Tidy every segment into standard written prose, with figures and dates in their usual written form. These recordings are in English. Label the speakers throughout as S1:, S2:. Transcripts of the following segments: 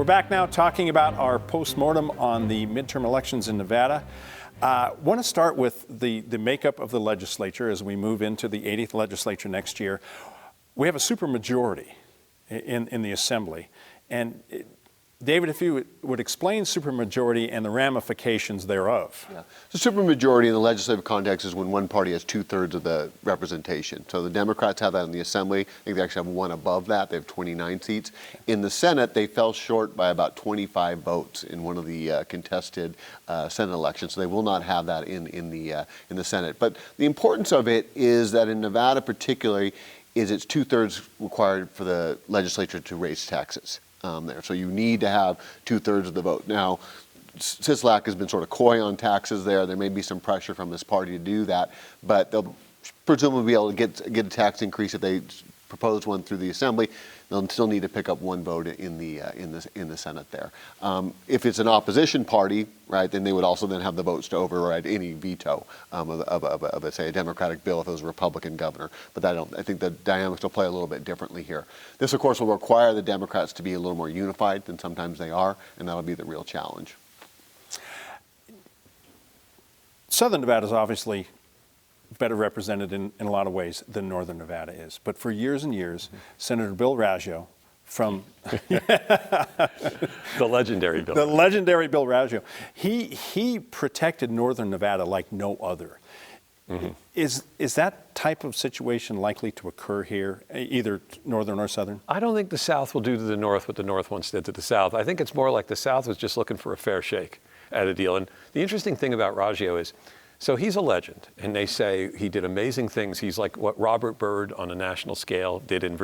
S1: We're back now talking about our postmortem on the midterm elections in Nevada. Want to start with the makeup of the legislature as we move into the 80th legislature next year. We have a supermajority in the assembly. And David, if you would explain supermajority and the ramifications thereof.
S2: Yeah. The supermajority in the legislative context is when one party has 2/3 of the representation. So the Democrats have that in the Assembly. I think they actually have one above that. They have 29 seats. In the Senate, they fell short by about 25 votes in one of the contested Senate elections. So they will not have that in the Senate. But the importance of it is that in Nevada particularly, is it's 2/3 required for the legislature to raise taxes. There. So you need to have 2/3 of the vote. Now, Sisolak has been sort of coy on taxes there. There may be some pressure from his party to do that, but they'll presumably be able to get a tax increase if they propose one through the Assembly. They'll still need to pick up one vote in the Senate there. If it's an opposition party, right, then they would also then have the votes to override any veto of say, a Democratic bill if it was a Republican governor. But I think the dynamics will play a little bit differently here. This, of course, will require the Democrats to be a little more unified than sometimes they are, and that'll be the real challenge.
S1: Southern Nevada is obviously better represented in a lot of ways than Northern Nevada is. But for years and years, Senator Bill Rauch from
S3: the legendary Bill.
S1: The legendary Bill Rauch, he protected Northern Nevada like no other. Mm-hmm. Is that type of situation likely to occur here, either Northern or Southern?
S3: I don't think the South will do to the North what the North once did to the South. I think it's more like the South was just looking for a fair shake at a deal. And the interesting thing about Rauch is, so he's a legend, and they say he did amazing things. He's like what Robert Byrd on a national scale did in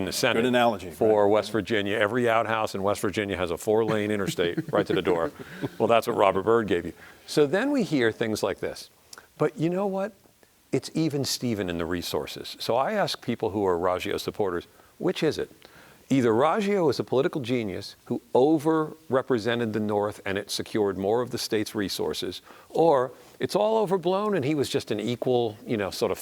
S3: the Senate.
S1: Good analogy.
S3: For West Virginia. Every outhouse in West Virginia has a 4-lane interstate right to the door. Well, that's what Robert Byrd gave you. So then we hear things like this. But you know what? It's even Steven in the resources. So I ask people who are Rauch supporters, which is it? Either Rauch is a political genius who overrepresented the North and it secured more of the state's resources, or it's all overblown and he was just an equal, sort of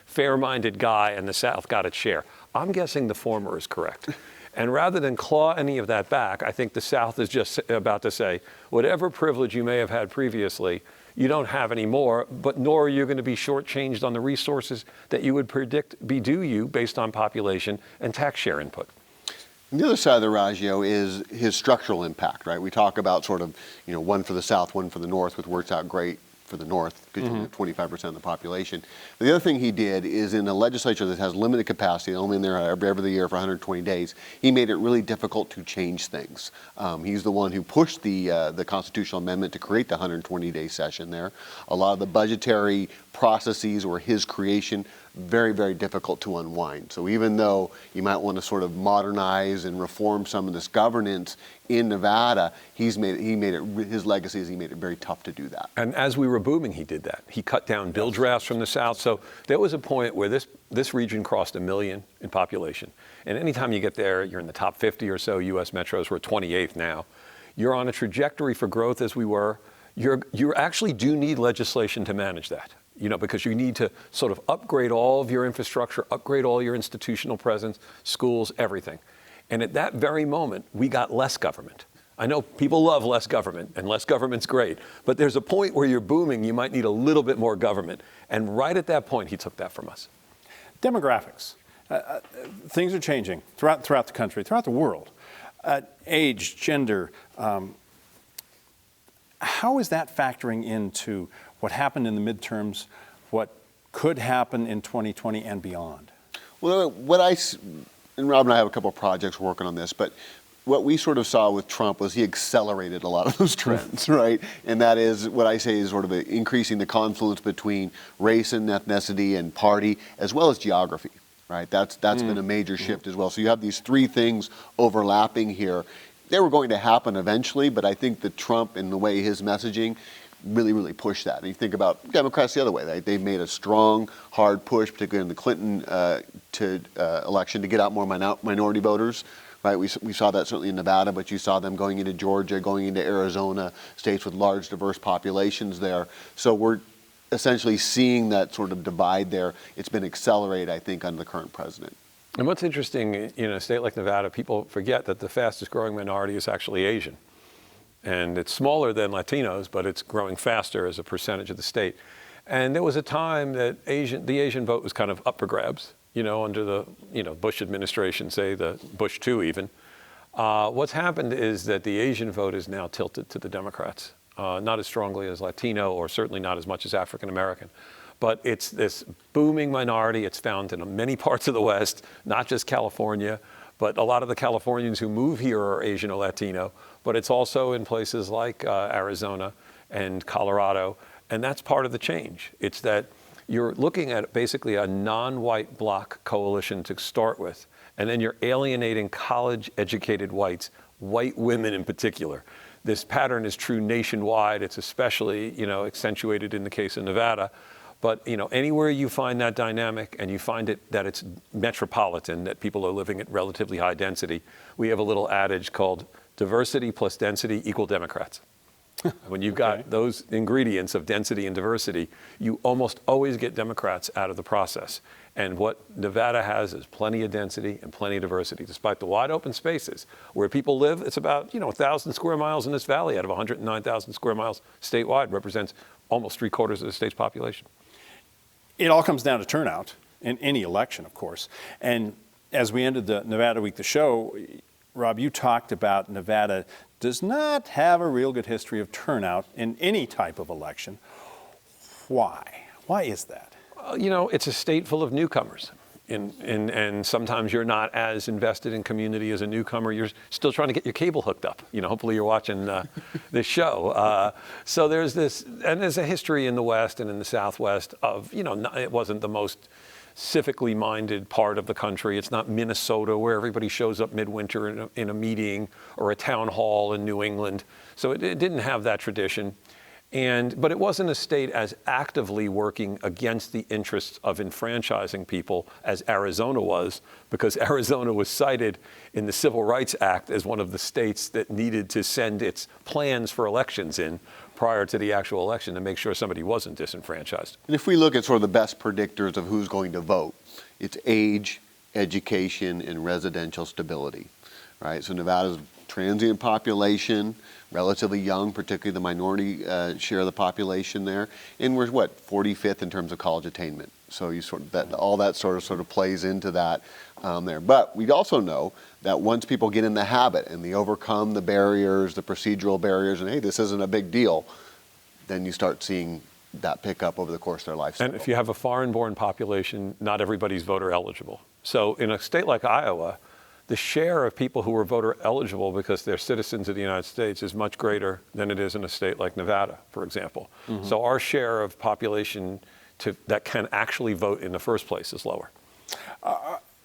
S3: fair-minded guy and the South got its share. I'm guessing the former is correct. And rather than claw any of that back, I think the South is just about to say, whatever privilege you may have had previously, you don't have any more, but nor are you going to be shortchanged on the resources that you would predict be due you based on population and tax share input.
S2: The other side of the Rauch is his structural impact, right? We talk about sort of, one for the South, one for the North, which works out great for the North, because you have 25% of the population. But the other thing he did is in a legislature that has limited capacity, only in there every year for 120 days, he made it really difficult to change things. He's the one who pushed the constitutional amendment to create the 120-day session there. A lot of the budgetary processes were his creation, very, very difficult to unwind. So even though you might want to sort of modernize and reform some of this governance in Nevada, his legacy is he made it very tough to do that.
S3: And as we were booming, he did that. He cut down bill drafts from the South. So there was a point where this region crossed 1 million in population. And anytime you get there, you're in the top 50 or so U.S. metros. We're 28th now. You're on a trajectory for growth as we were. You actually do need legislation to manage that. Because you need to sort of upgrade all of your infrastructure, upgrade all your institutional presence, schools, everything. And at that very moment, we got less government. I know people love less government, and less government's great, but there's a point where you're booming, you might need a little bit more government. And right at that point, he took that from us.
S1: Demographics. Things are changing throughout the country, throughout the world. Age, gender. How is that factoring into what happened in the midterms, what could happen in 2020 and beyond?
S2: Well, and Rob and I have a couple of projects working on this, but what we sort of saw with Trump was he accelerated a lot of those trends, right? And that is what I say is sort of increasing the confluence between race and ethnicity and party, as well as geography, right? That's been a major shift as well. So you have these three things overlapping here. They were going to happen eventually, but I think that Trump and the way his messaging really, really pushed that. And you think about Democrats the other way. They've made a strong, hard push, particularly in the Clinton election, to get out more minority voters. Right, we saw that certainly in Nevada, but you saw them going into Georgia, going into Arizona, states with large, diverse populations there. So we're essentially seeing that sort of divide there. It's been accelerated, I think, under the current president.
S3: And what's interesting, in a state like Nevada, people forget that the fastest growing minority is actually Asian. And it's smaller than Latinos, but it's growing faster as a percentage of the state. And there was a time that the Asian vote was kind of up for grabs, under the Bush administration, say the Bush 2 even. What's happened is that the Asian vote is now tilted to the Democrats, not as strongly as Latino or certainly not as much as African American. But it's this booming minority. It's found in many parts of the West, not just California, but a lot of the Californians who move here are Asian or Latino. But it's also in places like Arizona and Colorado. And that's part of the change. It's that you're looking at basically a non-white bloc coalition to start with, and then you're alienating college-educated whites, white women in particular. This pattern is true nationwide. It's especially, accentuated in the case of Nevada. But, anywhere you find that dynamic and you find that it's metropolitan, that people are living at relatively high density, we have a little adage called diversity plus density equal Democrats. When you've got those ingredients of density and diversity, you almost always get Democrats out of the process. And what Nevada has is plenty of density and plenty of diversity. Despite the wide open spaces where people live, it's about 1,000 square miles in this valley out of 109,000 square miles statewide, represents almost 3/4 of the state's population.
S1: It all comes down to turnout in any election, of course. And as we ended the Nevada Week, the show, Rob, you talked about Nevada does not have a real good history of turnout in any type of election. Why? Why is that?
S3: It's a state full of newcomers. And sometimes you're not as invested in community as a newcomer. You're still trying to get your cable hooked up. Hopefully you're watching this show. So there's this, and there's a history in the West and in the Southwest of, it wasn't the most civically minded part of the country. It's not Minnesota where everybody shows up midwinter in a meeting or a town hall in New England. So it didn't have that tradition. But it wasn't a state as actively working against the interests of enfranchising people as Arizona was, because Arizona was cited in the Civil Rights Act as one of the states that needed to send its plans for elections in prior to the actual election to make sure somebody wasn't disenfranchised.
S2: And if we look at sort of the best predictors of who's going to vote, it's age, education, and residential stability, right? So Nevada's transient population, relatively young, particularly the minority share of the population there, and we're 45th in terms of college attainment. So you all that sort of plays into that there. But we also know that once people get in the habit and they overcome the barriers, the procedural barriers, and hey, this isn't a big deal, then you start seeing that pick up over the course of their life.
S3: And if you have a foreign-born population, not everybody's voter eligible. So in a state like Iowa, the share of people who are voter eligible because they're citizens of the United States is much greater than it is in a state like Nevada, for example. Mm-hmm. So our share of population that can actually vote in the first place is lower.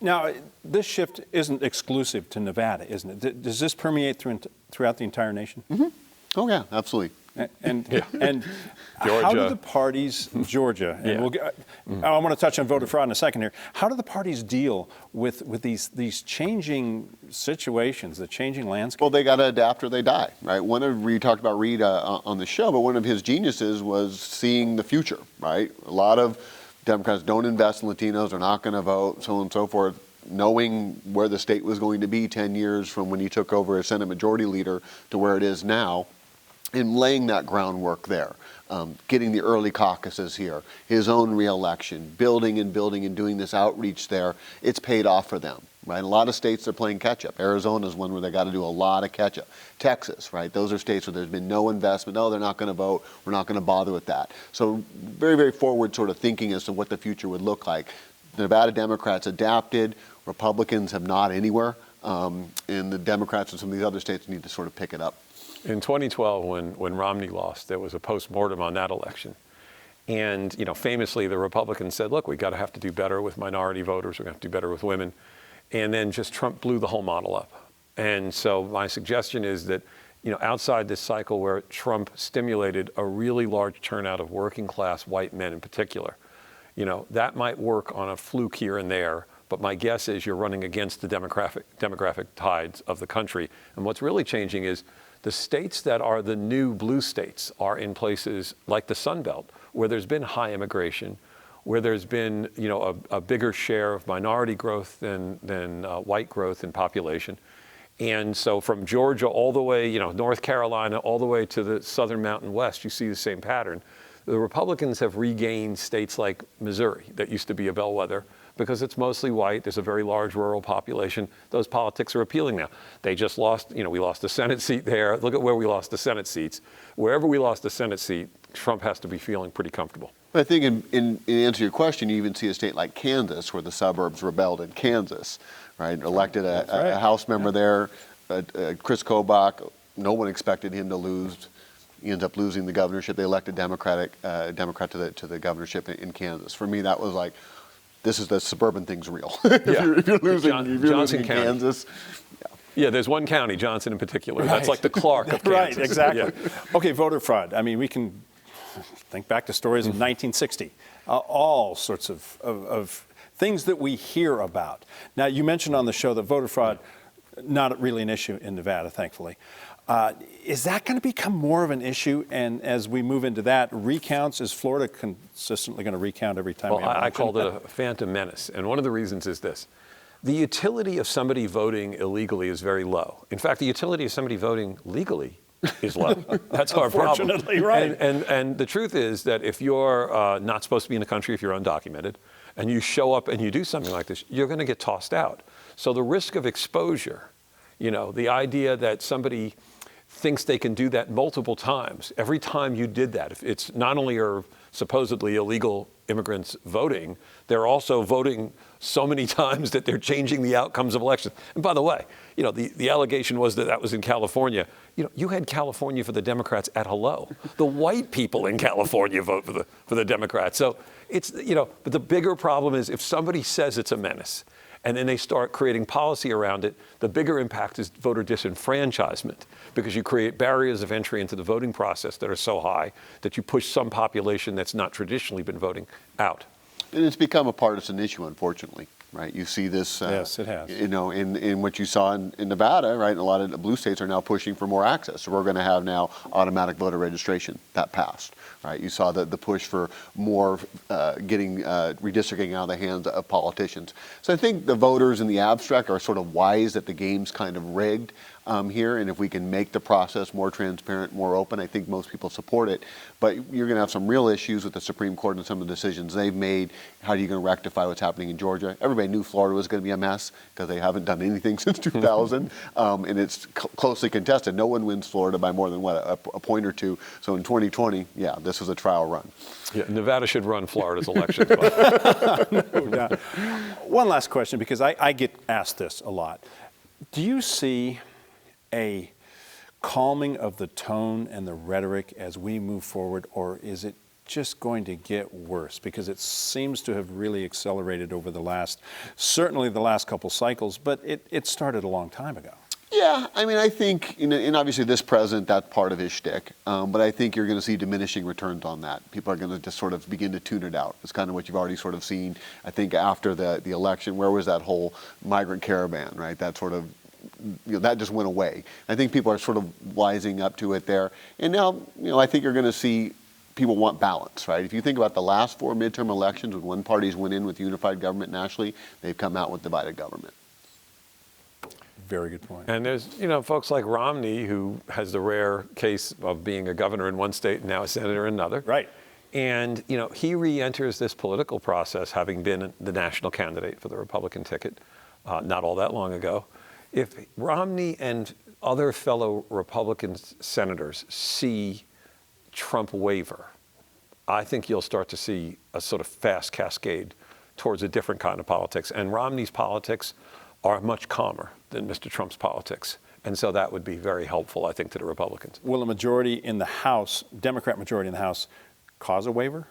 S1: Now, this shift isn't exclusive to Nevada, isn't it? Does this permeate throughout the entire nation?
S2: Mm-hmm. Oh, yeah, absolutely.
S1: And how do the parties, Georgia, and I want to touch on voter fraud in a second here. How do the parties deal with these changing situations, the changing landscape?
S2: Well, they got to adapt or they die, right? We talked about Reed on the show, but one of his geniuses was seeing the future, right? A lot of Democrats don't invest in Latinos, are not going to vote, so on and so forth, knowing where the state was going to be 10 years from when he took over as Senate Majority Leader to where it is now. In laying that groundwork there, getting the early caucuses here, his own reelection, building and doing this outreach there, it's paid off for them, right? A lot of states are playing catch up. Arizona's one where they got to do a lot of catch up. Texas, right? Those are states where there's been no investment. No, they're not going to vote. We're not going to bother with that. So very, very forward sort of thinking as to what the future would look like. The Nevada Democrats adapted. Republicans have not anywhere. And the Democrats in some of these other states need to sort of pick it up.
S3: In 2012, when Romney lost, there was a postmortem on that election. And, famously, the Republicans said, look, we got to have to do better with minority voters. We're going to have to do better with women. And then just Trump blew the whole model up. And so my suggestion is that, outside this cycle where Trump stimulated a really large turnout of working class white men in particular, that might work on a fluke here and there. But my guess is you're running against the demographic tides of the country. And what's really changing is the states that are the new blue states are in places like the Sun Belt, where there's been high immigration, where there's been, a bigger share of minority growth than white growth in population. And so from Georgia all the way, North Carolina, all the way to the southern Mountain West, you see the same pattern. The Republicans have regained states like Missouri that used to be a bellwether because it's mostly white. There's a very large rural population. Those politics are appealing now. They just lost, we lost a Senate seat there. Look at where we lost the Senate seats. Wherever we lost the Senate seat, Trump has to be feeling pretty comfortable.
S2: I think in answer to your question, you even see a state like Kansas where the suburbs rebelled in Kansas, right? Elected a House member there, Chris Kobach. No one expected him to lose. He ends up losing the governorship. They elected Democrat to the governorship in Kansas. For me, that was like, this is the suburban thing's real. if you're losing in Kansas.
S3: Yeah, there's one county, Johnson in particular. Right. That's like the Clark of Kansas.
S1: Right, exactly. Yeah. Okay, voter fraud. I mean, we can think back to stories of 1960, all sorts of things that we hear about. Now, you mentioned on the show that voter fraud, not really an issue in Nevada, thankfully. Is that going to become more of an issue? And as we move into that, recounts, is Florida consistently going to recount every time?
S3: Well, I called it a phantom menace. And one of the reasons is this. The utility of somebody voting illegally is very low. In fact, the utility of somebody voting legally is low. That's our problem.
S1: Unfortunately, right.
S3: And the truth is that if you're not supposed to be in the country, if you're undocumented, and you show up and you do something like this, you're going to get tossed out. So the risk of exposure, the idea that somebody thinks they can do that multiple times, every time you did that, if it's not only are supposedly illegal immigrants voting, they're also voting so many times that they're changing the outcomes of elections. And by the way, the allegation was that was in California. You had California for the Democrats at hello. The white people in California vote for the Democrats. So it's, but the bigger problem is if somebody says it's a menace and then they start creating policy around it, the bigger impact is voter disenfranchisement because you create barriers of entry into the voting process that are so high that you push some population that's not traditionally been voting out.
S2: And it's become a partisan issue, unfortunately, right? You see this,
S1: yes, it has.
S2: In what you saw in Nevada, right? And a lot of the blue states are now pushing for more access. So we're going to have now automatic voter registration that passed, right? You saw the push for more getting redistricting out of the hands of politicians. So I think the voters in the abstract are sort of wise that the game's kind of rigged here, and if we can make the process more transparent, more open, I think most people support it. But you're going to have some real issues with the Supreme Court and some of the decisions they've made. How are you going to rectify what's happening in Georgia? Everybody knew Florida was going to be a mess because they haven't done anything since 2000, and it's closely contested. No one wins Florida by more than, a point or two. So in 2020, yeah, this was a trial run.
S3: Yeah, Nevada should run Florida's elections.
S1: No. One last question, because I get asked this a lot. Do you see a calming of the tone and the rhetoric as we move forward, or is it just going to get worse? Because it seems to have really accelerated over certainly the last couple cycles, but it started a long time ago.
S2: Yeah, I mean, I think, and obviously this president, that's part of his shtick, but I think you're going to see diminishing returns on that. People are going to just sort of begin to tune it out. It's kind of what you've already sort of seen, I think, after the election. Where was that whole migrant caravan, right? That sort of, that just went away. I think people are sort of wising up to it there. And now, I think you're going to see people want balance, right? If you think about the last 4 midterm elections, when one party's went in with unified government nationally, they've come out with divided government.
S1: Very good point.
S3: And there's, folks like Romney, who has the rare case of being a governor in one state and now a senator in another.
S1: Right.
S3: And, he re-enters this political process, having been the national candidate for the Republican ticket not all that long ago. If Romney and other fellow Republican senators see Trump waver, I think you'll start to see a sort of fast cascade towards a different kind of politics. And Romney's politics are much calmer than Mr. Trump's politics. And so that would be very helpful, I think, to the Republicans.
S1: Will a majority in the House, Democrat majority in the House, cause a waiver?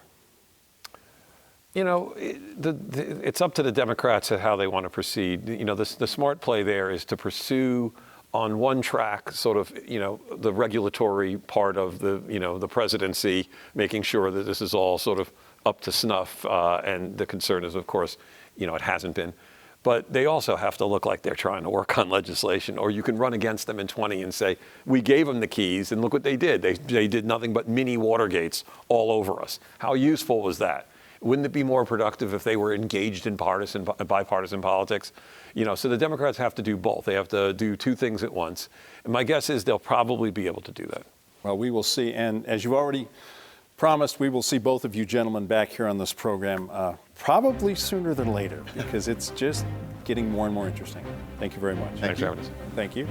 S3: It's up to the Democrats at how they want to proceed. The smart play there is to pursue on one track sort of, the regulatory part of the presidency, making sure that this is all sort of up to snuff. And the concern is, of course, it hasn't been. But they also have to look like they're trying to work on legislation, or you can run against them in 20 and say, we gave them the keys and look what they did. They did nothing but mini Watergates all over us. How useful was that? Wouldn't it be more productive if they were engaged in bipartisan politics? So the Democrats have to do both. They have to do two things at once. And my guess is they'll probably be able to do that.
S1: Well, we will see. And as you've already promised, we will see both of you gentlemen back here on this program probably sooner than later, because it's just getting more and more interesting. Thank you very much.
S3: Thanks for having us.
S1: Thank you.